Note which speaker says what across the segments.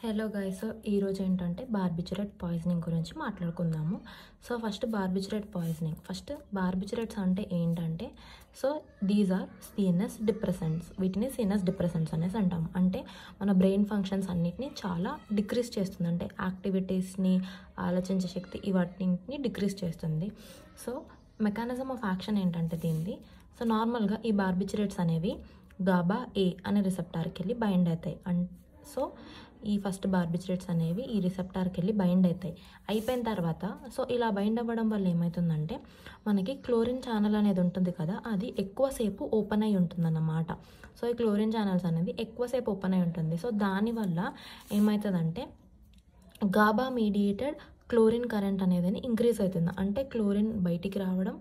Speaker 1: Hello guys, so ఈరోజు ఏంటంటే బార్బిచురేట్ poisoning గురించి మాట్లాడుకుందాము. So first barbiturate poisoning. First barbiturates అంటే ఏంటంటే, so these are CNS depressants. వీటిని సిఎన్ఎస్ డిప్రెసెంట్స్ అనేసి అంటాము. అంటే మన బ్రెయిన్ ఫంక్షన్స్ అన్నిటిని చాలా డిక్రీజ్ చేస్తుంది. అంటే యాక్టివిటీస్ని, ఆలోచించే శక్తి ఇవన్నింటిని డిక్రీజ్ చేస్తుంది. సో మెకానిజం ఆఫ్ యాక్షన్ ఏంటంటే దీనిది, సో నార్మల్గా ఈ బార్బిచురేట్స్ అనేవి గాబా ఏ అనే రిసెప్టార్కి వెళ్ళి బైండ్ అవుతాయి. సో ఈ ఫస్ట్ బార్బిచురేట్స్ అనేవి ఈ రిసెప్టార్కి వెళ్ళి బైండ్ అవుతాయి. అయిపోయిన తర్వాత సో ఇలా బైండ్ అవ్వడం వల్ల ఏమవుతుందంటే, మనకి క్లోరిన్ ఛానల్ అనేది ఉంటుంది కదా, అది ఎక్కువసేపు ఓపెన్ అయి ఉంటుందన్నమాట. సో ఈ క్లోరిన్ ఛానల్స్ అనేది ఎక్కువసేపు ఓపెన్ అయి ఉంటుంది. సో దానివల్ల ఏమవుతుందంటే, గాబా మీడియేటెడ్ క్లోరిన్ కరెంట్ అనేది ఇంక్రీజ్ అవుతుంది. అంటే క్లోరిన్ బయటికి రావడం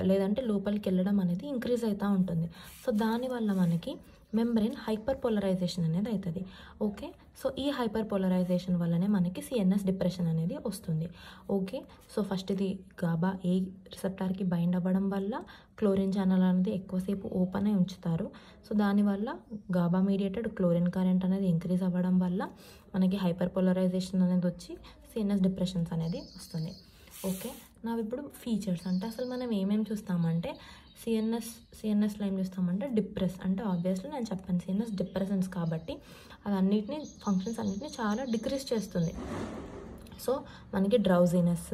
Speaker 1: లేదంటే లోపలికి వెళ్ళడం అనేది ఇంక్రీజ్ అవుతూ ఉంటుంది. సో దానివల్ల మనకి మెంబ్రెయిన్ హైపర్ పోలరైజేషన్ అనేది అవుతుంది. ఓకే, సో ఈ హైపర్ పోలరైజేషన్ వల్లనే మనకి సిఎన్ఎస్ డిప్రెషన్ అనేది వస్తుంది. ఓకే, సో ఫస్ట్ ఇది గాబా ఏ రిసెప్టార్కి బైండ్ అవ్వడం వల్ల క్లోరిన్ ఛానల్ అనేది ఎక్కువసేపు ఓపెన్ అయి ఉంచుతారు. సో దానివల్ల గాబా మీడియేటెడ్ క్లోరిన్ కరెంట్ అనేది ఇంక్రీజ్ అవ్వడం వల్ల మనకి హైపర్ పోలరైజేషన్ అనేది వచ్చి సిఎన్ఎస్ డిప్రెషన్స్ అనేది వస్తుంది. ఓకే, నా ఇప్పుడు ఫీచర్స్ అంటే అసలు మనం ఏమేమి చూస్తామంటే, సిఎన్ఎస్లో ఏం చూస్తామంటే డిప్రెస్ అంటే ఆబ్వియస్లీ నేను చెప్పాను సిఎన్ఎస్ డిప్రెసెంట్స్ కాబట్టి అది అన్నిటిని ఫంక్షన్స్ అన్నిటిని చాలా డిక్రీజ్ చేస్తుంది. సో మనకి డ్రౌజీనెస్,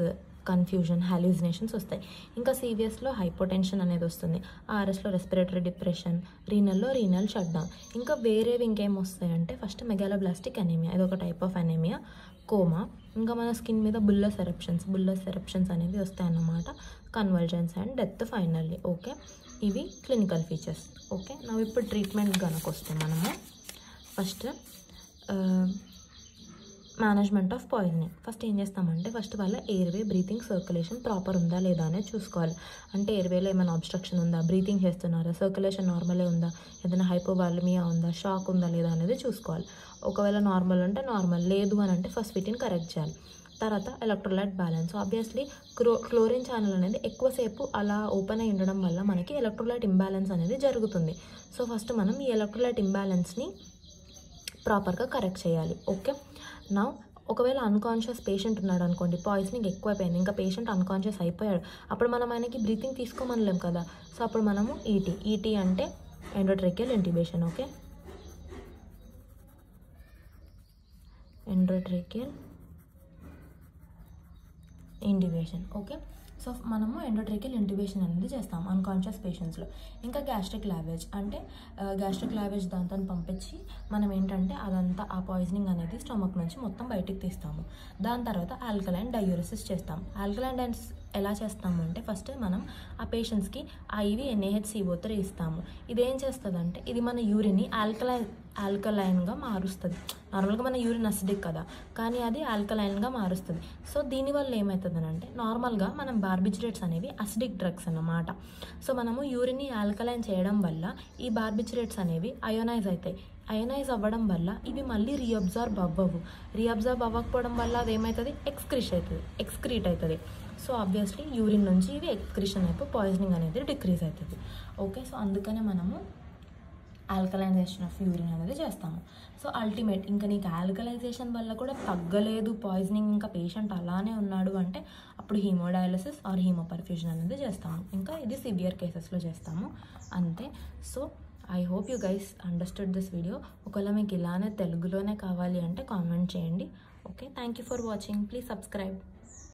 Speaker 1: కన్ఫ్యూజన్, హాల్యూసినేషన్స్ వస్తాయి. ఇంకా సివిఎస్లో హైపోటెన్షన్ అనేది వస్తుంది. ఆర్ఎస్లో రెస్పిరేటరీ డిప్రెషన్, రీనల్లో రీనల్ షట్ డౌన్. ఇంకా వేరేవి ఇంకేం వస్తాయంటే, ఫస్ట్ మెగాలోబ్లాస్టిక్ అనీమియా, ఇది ఒక టైప్ ఆఫ్ అనీమియా, కోమా, ఇంకా మన స్కిన్ మీద బుల్లస్ ఎరప్షన్స్ అనేవి వస్తాయన్నమాట, convergence and death finally. Okay, ఇవి క్లినికల్ ఫీచర్స్. ఓకే, నా ఇప్పుడు ట్రీట్మెంట్ కనుక వస్తే మనము first management of poisoning. First ఏం చేస్తామంటే, ఫస్ట్ వాళ్ళ ఎయిర్వే బ్రీతింగ్ సర్క్యులేషన్ ప్రాపర్ ఉందా లేదా అనేది చూసుకోవాలి. అంటే ఎయిర్వేలో ఏమైనా అబ్స్ట్రక్షన్ ఉందా, బ్రీతింగ్ చేస్తున్నారా, సర్క్యులేషన్ నార్మలే ఉందా, ఏదైనా హైపోవాల్మియా ఉందా, షాక్ ఉందా లేదా అనేది చూసుకోవాలి. ఒకవేళ నార్మల్ అంటే నార్మల్, లేదు అని అంటే ఫస్ట్ వీటిని కరెక్ట్ చేయాలి. తర్వాత electrolyte balance. Obviously chlorine channel అనేది ఎక్కువసేపు అలా ఓపెన్ అయి ఉండడం వల్ల మనకి ఎలక్ట్రోలైట్ ఇంబ్యాలెన్స్ అనేది జరుగుతుంది. సో ఫస్ట్ మనం ఈ ఎలక్ట్రోలైట్ ఇంబ్యాలెన్స్ని ప్రాపర్గా కరెక్ట్ చేయాలి. ఓకే, నా ఒకవేళ అన్కాన్షియస్ పేషెంట్ ఉన్నాడు అనుకోండి, పాయిజనింగ్ ఎక్కువైపోయింది, ఇంకా పేషెంట్ అన్కాన్షియస్ అయిపోయాడు, అప్పుడు మనం ఆయనకి బ్రీతింగ్ తీసుకోమనలేం కదా. సో అప్పుడు మనము ఈటీ అంటే endotracheal intubation. Okay, endotracheal intubation. Okay, so మనము ఎండోట్రేకియల్ ఇంట్యూబేషన్ అనేది చేస్తాం అన్కాన్షియస్ పేషెంట్స్లో. ఇంకా గ్యాస్ట్రిక్ లావేజ్ అంటే గ్యాస్ట్రిక్ లావేజ్ దాంతో పంపించి మనం ఏంటంటే అదంతా ఆ పాయిజనింగ్ అనేది స్టమక్ నుంచి మొత్తం బయటికి తీస్తాము. దాని తర్వాత ఆల్కలైన్ డయూరసిస్ చేస్తాం. ఆల్కలైన్ డైన్స్ ఎలా చేస్తాము అంటే, ఫస్ట్ మనం ఆ పేషెంట్స్కి IV NaHCO3 ఇస్తాము. ఇదేం చేస్తుందంటే, ఇది మన యూరిన్ని ఆల్కలైన్గా మారుస్తుంది. నార్మల్గా మన యూరిన్ అసిడిక్ కదా, కానీ అది ఆల్కలైన్గా మారుస్తుంది. సో దీనివల్ల ఏమవుతుంది అంటే, నార్మల్గా మనం బార్బిచురేట్స్ అనేవి అసిడిక్ డ్రగ్స్ అన్నమాట. సో మనము యూరిన్ని ఆల్కలైన్ చేయడం వల్ల ఈ బార్బిచురేట్స్ అనేవి అయోనైజ్ అవుతాయి. అయోనైజ్ అవ్వడం వల్ల ఇవి మళ్ళీ రీఅబ్జార్బ్ అవ్వకపోవడం వల్ల అది ఏమవుతుంది, ఎక్స్క్రీట్ అవుతుంది. సో ఆబ్వియస్లీ యూరిన్ నుంచి ఇవి ఎక్స్క్రీషన్ అయిపోయి పాయిజనింగ్ అనేది డిక్రీజ్ అవుతుంది. ఓకే, సో అందుకనే మనము ఆల్కలైజేషన్ ఆఫ్ యూరిన్ అనేది చేస్తాము. సో అల్టిమేట్ ఇంకా నీకు ఆల్కలైజేషన్ వల్ల కూడా తగ్గలేదు పాయిజనింగ్, ఇంకా పేషెంట్ అలానే ఉన్నాడు అంటే అప్పుడు హీమోడయాలసిస్ ఆర్ హీమోపర్ఫ్యూజన్ అనేది చేస్తాము. ఇంకా ఇది సివియర్ కేసెస్లో చేస్తాము అంతే. So I hope you guys understood this video. ఒకవేళ మీకు ఇలానే తెలుగులోనే కావాలి అంటే కామెంట్ చేయండి. Okay, thank you for watching. Please subscribe.